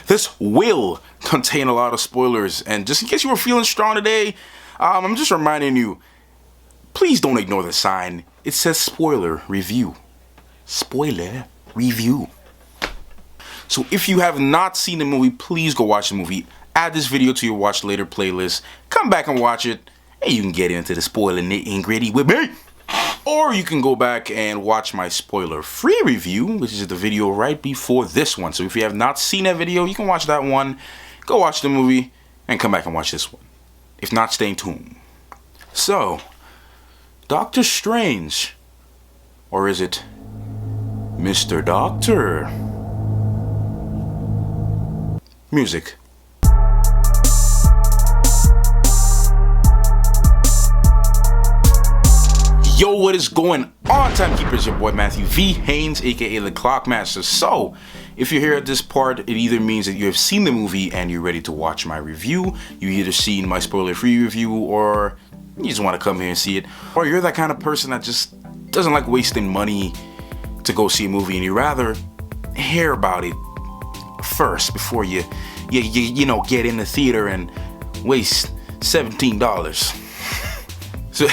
This will contain a lot of spoilers, and just in case you were feeling strong today, I'm just reminding you, please don't ignore the sign. It says spoiler review. Spoiler review. So if you have not seen the movie, please go watch the movie. Add this video to your watch later playlist. Come back and watch it, and you can get into the spoiler nitty-gritty with me. Or you can go back and watch my spoiler-free review, which is the video right before this one. So if you have not seen that video, you can watch that one. Go watch the movie, and come back and watch this one. If not, stay tuned. So, Doctor Strange. Or is it Mr. Doctor? Music. Yo, what is going on, Timekeepers? Your boy Matthew V. Haynes, aka the Clockmaster. So, if you're here at this part, it either means that you have seen the movie and you're ready to watch my review, you either seen my spoiler-free review, or you just want to come here and see it, or you're that kind of person that just doesn't like wasting money to go see a movie and you rather hear about it first before you know, get in the theater and waste $17. So,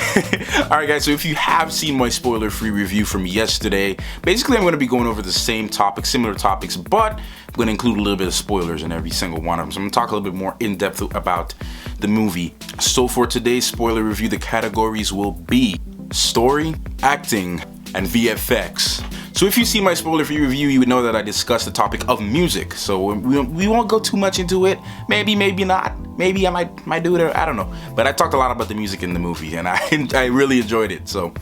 alright guys, so if you have seen my spoiler-free review from yesterday, basically I'm going to be going over the same topics, similar topics, but I'm going to include a little bit of spoilers in every single one of them. So I'm going to talk a little bit more in depth about the movie. So for today's spoiler review, the categories will be story, acting, and VFX. So if you see my spoiler-free review, you would know that I discussed the topic of music. So we won't go too much into it. Maybe not. Maybe I might do it, I don't know. But I talked a lot about the music in the movie, and I really enjoyed it. So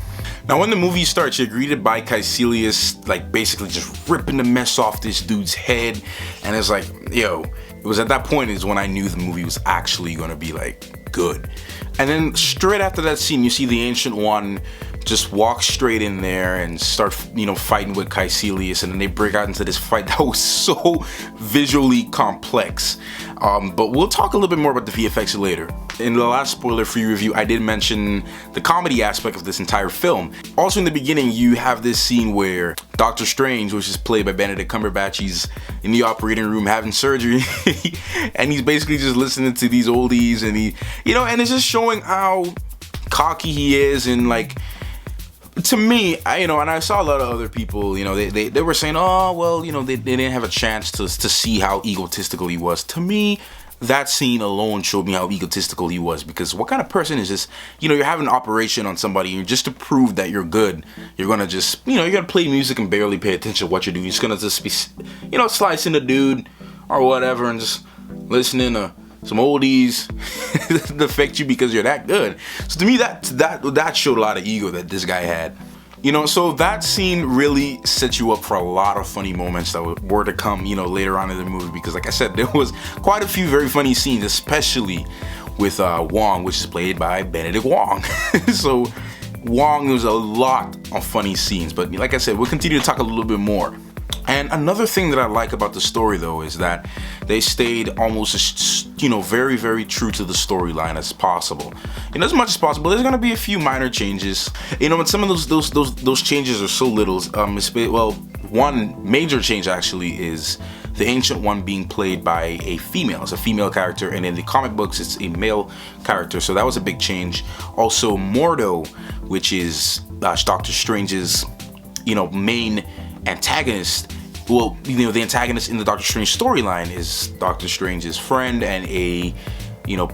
now when the movie starts, you're greeted by Caecilius, like basically just ripping the mess off this dude's head. And it's like, yo, it was at that point is when I knew the movie was actually gonna be like good. And then straight after that scene, you see the Ancient One just walk straight in there and start, you know, fighting with Caecilius, and then they break out into this fight that was so visually complex. But we'll talk a little bit more about the VFX later. In the last spoiler-free review, I did mention the comedy aspect of this entire film. Also in the beginning, you have this scene where Doctor Strange, which is played by Benedict Cumberbatch, he's in the operating room having surgery, and he's basically just listening to these oldies, and and it's just showing how cocky he is, and like, to me, and I saw a lot of other people, they were saying, oh, well, they didn't have a chance to see how egotistical he was. To me, that scene alone showed me how egotistical he was, because what kind of person is this? You're having an operation on somebody, and just to prove that you're good, you're gonna just, you're gonna play music and barely pay attention to what you're doing. You're just gonna just be, slicing the dude or whatever and just listening to some oldies that affect you because you're that good. So to me, that showed a lot of ego that this guy had. So that scene really set you up for a lot of funny moments that were to come, later on in the movie, because like I said, there was quite a few very funny scenes, especially with Wong, which is played by Benedict Wong. So Wong, there was a lot of funny scenes, but like I said, we'll continue to talk a little bit more. And another thing that I like about the story, though, is that they stayed almost as, very, very true to the storyline as possible. As much as possible. There's gonna be a few minor changes, and some of those changes are so little. Well, one major change actually is the Ancient One being played by a female. It's a female character, and in the comic books, it's a male character. So that was a big change. Also, Mordo, which is Doctor Strange's, main antagonist. Well, the antagonist in the Doctor Strange storyline is Doctor Strange's friend and a,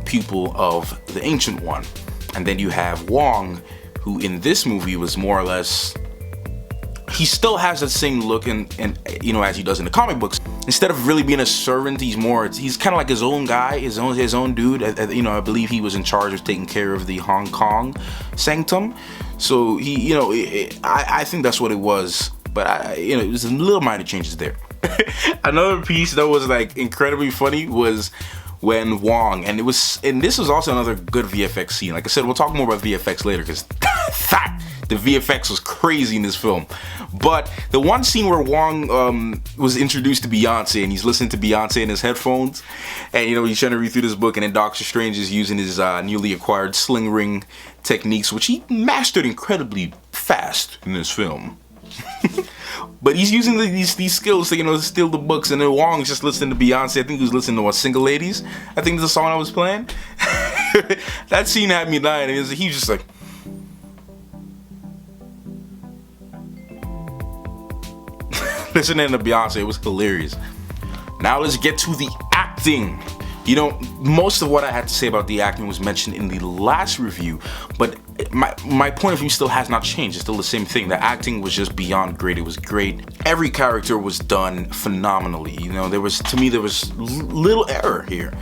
pupil of the Ancient One. And then you have Wong, who in this movie was more or less, he still has that same look and as he does in the comic books. Instead of really being a servant, he's kind of like his own guy, his own dude. I believe he was in charge of taking care of the Hong Kong sanctum. So he, I think that's what it was. But it was a little minor changes there. Another piece that was like incredibly funny was when Wong, and this was also another good VFX scene. Like I said, we'll talk more about VFX later, because the VFX was crazy in this film. But the one scene where Wong was introduced to Beyonce, and he's listening to Beyonce in his headphones, and he's trying to read through this book, and then Doctor Strange is using his newly acquired sling ring techniques, which he mastered incredibly fast in this film. But he's using these skills to, you know, steal the books, and then Wong's just listening to Beyonce. I think he was listening to what, Single Ladies? I think that's the song I was playing. That scene had me dying. He was just like, listening to Beyonce. It was hilarious. Now let's get to the acting. You know, most of what I had to say about the acting was mentioned in the last review, but my point of view still has not changed. It's still the same thing. The acting was just beyond great. It was great. Every character was done phenomenally. You know, there was little error here.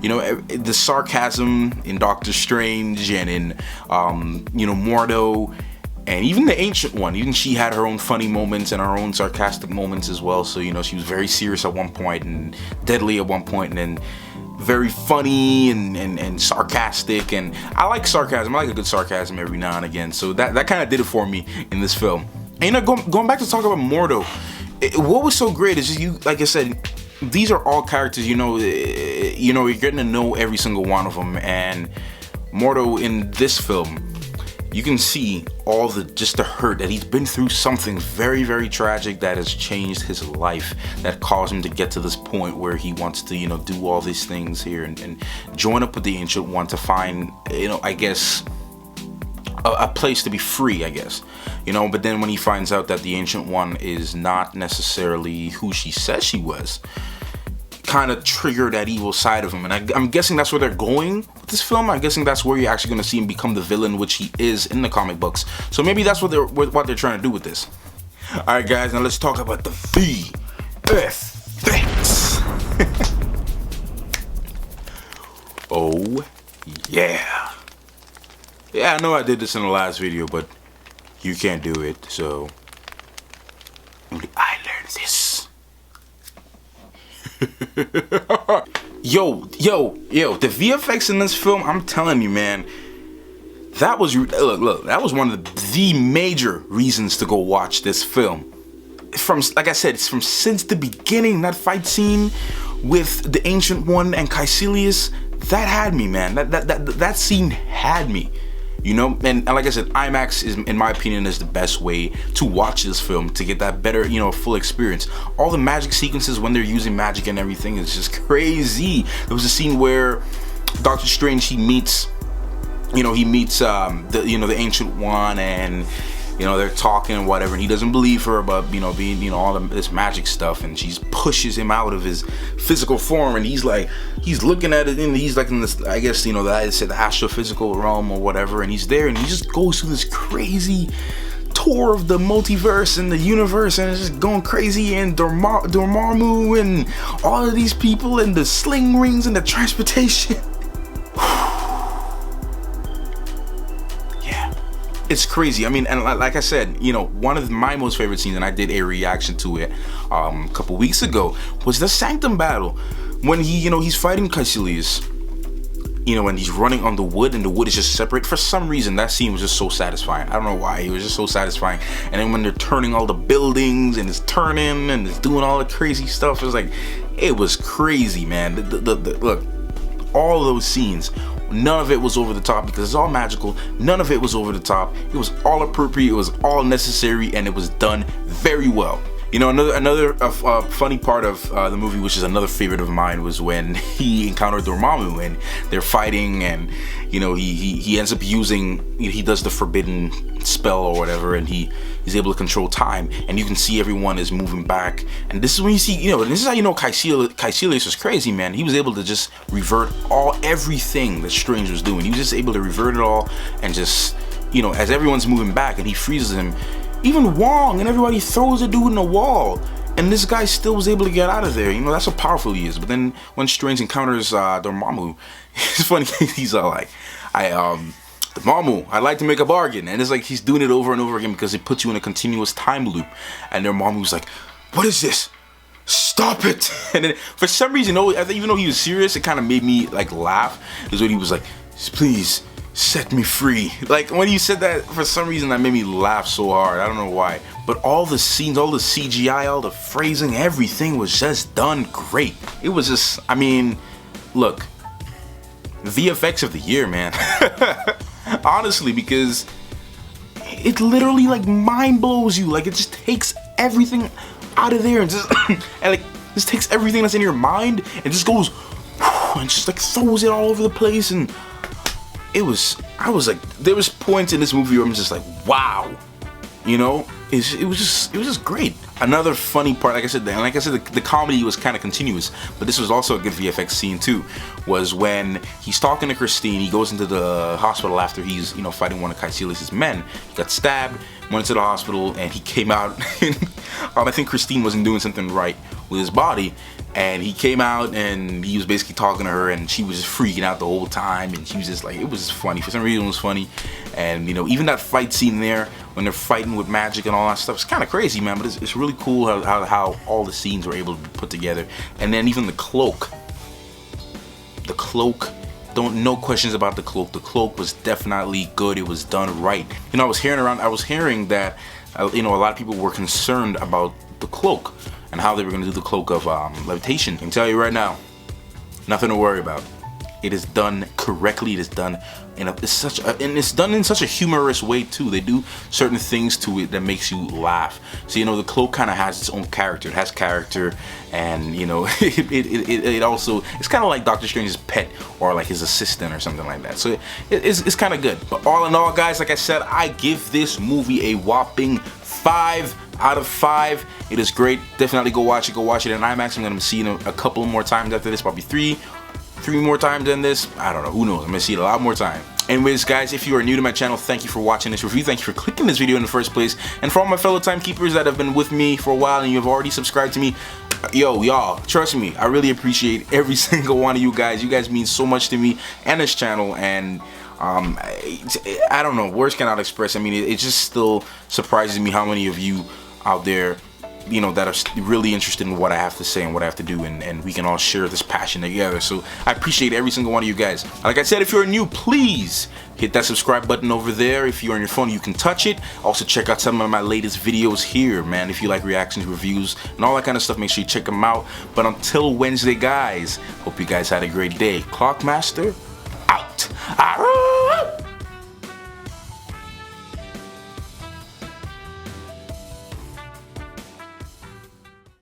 You know, the sarcasm in Doctor Strange and in, you know, Mordo, and even the Ancient One, even she had her own funny moments and her own sarcastic moments as well. So, you know, she was very serious at one point and deadly at one point, and then very funny and sarcastic. And I like sarcasm. I like a good sarcasm every now and again. So that kind of did it for me in this film. And, you know, going back to talk about Mordo, what was so great is just, you, like I said, these are all characters, you know, you're getting to know every single one of them. And Mordo in this film, you can see all the hurt that he's been through, something very, very tragic that has changed his life, that caused him to get to this point where he wants to, you know, do all these things here and join up with the Ancient One to find, you know, I guess, a place to be free, I guess, you know. But then when he finds out that the Ancient One is not necessarily who she says she was, kind of trigger that evil side of him. And I'm guessing that's where they're going with this film. I'm guessing that's where you're actually going to see him become the villain, which he is in the comic books. So maybe that's what they're trying to do with this. All right, guys, now let's talk about the VFX. Oh yeah, I know I did this in the last video, but you can't do it, so only I learned this. yo, the VFX in this film, I'm telling you, man, that was, look, that was one of the major reasons to go watch this film. From, like I said, it's from since the beginning, that fight scene with the Ancient One and Caecilius, that had me, man. That scene had me. You know, and like I said, IMAX is, in my opinion, is the best way to watch this film, to get that better, you know, full experience. All the magic sequences when they're using magic and everything is just crazy. There was a scene where Doctor Strange, he meets the Ancient One, and, you know, they're talking and whatever, and he doesn't believe her about, you know, being, you know, all this magic stuff, and she pushes him out of his physical form, and he's looking at it, and he's like in this, I guess, you know, I said the astrophysical realm or whatever, and he's there, and he just goes through this crazy tour of the multiverse and the universe, and it's just going crazy, and Dormammu and all of these people, and the sling rings and the transportation. It's crazy. I mean, and like I said, you know, one of my most favorite scenes, and I did a reaction to it a couple weeks ago, was the Sanctum battle, when he, you know, he's fighting Caecilius, you know, and he's running on the wood, and the wood is just separate. For some reason, that scene was just so satisfying. I don't know why. It was just so satifying. And then when they're turning all the buildings, and it's turning, and it's doing all the crazy stuff, it was crazy, man. Look, all those scenes, none of it was over the top, because it's all magical. None of it was over the top. It was all appropriate. It was all necessary, and it was done very well. You know, another funny part of the movie, which is another favorite of mine, was when he encountered Dormammu and they're fighting, and, you know, he ends up using, he does the forbidden spell or whatever, and he's able to control time, and you can see everyone is moving back. And this is when you see, you know, this is how you know Caecilius was crazy, man. He was able to just revert everything that Strange was doing. He was just able to revert it all, and just, you know, as everyone's moving back and he freezes him, even Wong and everybody throws the dude in the wall, and this guy still was able to get out of there. You know, that's how powerful he is. But then when Strange encounters Dormammu, it's funny, he's like, Dormammu, I'd like to make a bargain. And it's like he's doing it over and over again, because it puts you in a continuous time loop. And Dormammu's like, what is this? Stop it. And then for some reason, even though he was serious, it kind of made me like laugh, is when he was like, please set me free. Like, when you said that, for some reason that made me laugh so hard. I don't know why, but all the scenes, all the CGI, all the phrasing, everything was just done great. It was just, I mean, look, VFX of the year, man. Honestly, because it literally like mind blows you. Like, it just takes everything out of there and just and like just takes everything that's in your mind and just goes and just like throws it all over the place. And I was like, there was points in this movie where I'm just like, wow, you know, it was just great. Another funny part, like I said, the comedy was kind of continuous, but this was also a good VFX scene too. Was when he's talking to Christine. He goes into the hospital after he's, you know, fighting one of Caecilius' men. He got stabbed, went to the hospital, and he came out. And I think Christine wasn't doing something right with his body, and he came out and he was basically talking to her, and she was just freaking out the whole time, and she was just like, it was just funny. For some reason, it was funny. And you know, even that fight scene there when they're fighting with magic and all that stuff, it's kind of crazy, man. But it's really cool how all the scenes were able to be put together. And then even the cloak, no questions about the cloak. The cloak was definitely good. It was done right. You know, I was hearing that you know, a lot of people were concerned about the cloak and how they were going to do the cloak of levitation. I can tell you right now, nothing to worry about. It is done correctly. It is done it's done in such a humorous way too. They do certain things to it that makes you laugh. So you know, the cloak kind of has its own character. It has character, and you know, it also, it's kind of like Doctor Strange's pet or like his assistant or something like that. So it's kind of good. But all in all, guys, like I said, I give this movie a whopping 5 out of 5. It is great. Definitely go watch it. Go watch it in IMAX. I'm gonna see it a couple more times after this, probably three more times than this. I don't know, who knows, I'm gonna see it a lot more time. Anyways, guys, if you are new to my channel, thank you for watching this review. Thank you for clicking this video in the first place. And for all my fellow timekeepers that have been with me for a while and you have already subscribed to me, yo, y'all, trust me, I really appreciate every single one of you guys. You guys mean so much to me and this channel, and I don't know, words cannot express. I mean, it just still surprises me how many of you out there, you know, that are really interested in what I have to say and what I have to do, and we can all share this passion together. So I appreciate every single one of you guys. Like I said, if you're new, please hit that subscribe button over there. If you're on your phone, you can touch it. Also check out some of my latest videos here, man. If you like reactions, reviews, and all that kind of stuff, make sure you check them out. But until Wednesday, guys, hope you guys had a great day. Clockmaster out.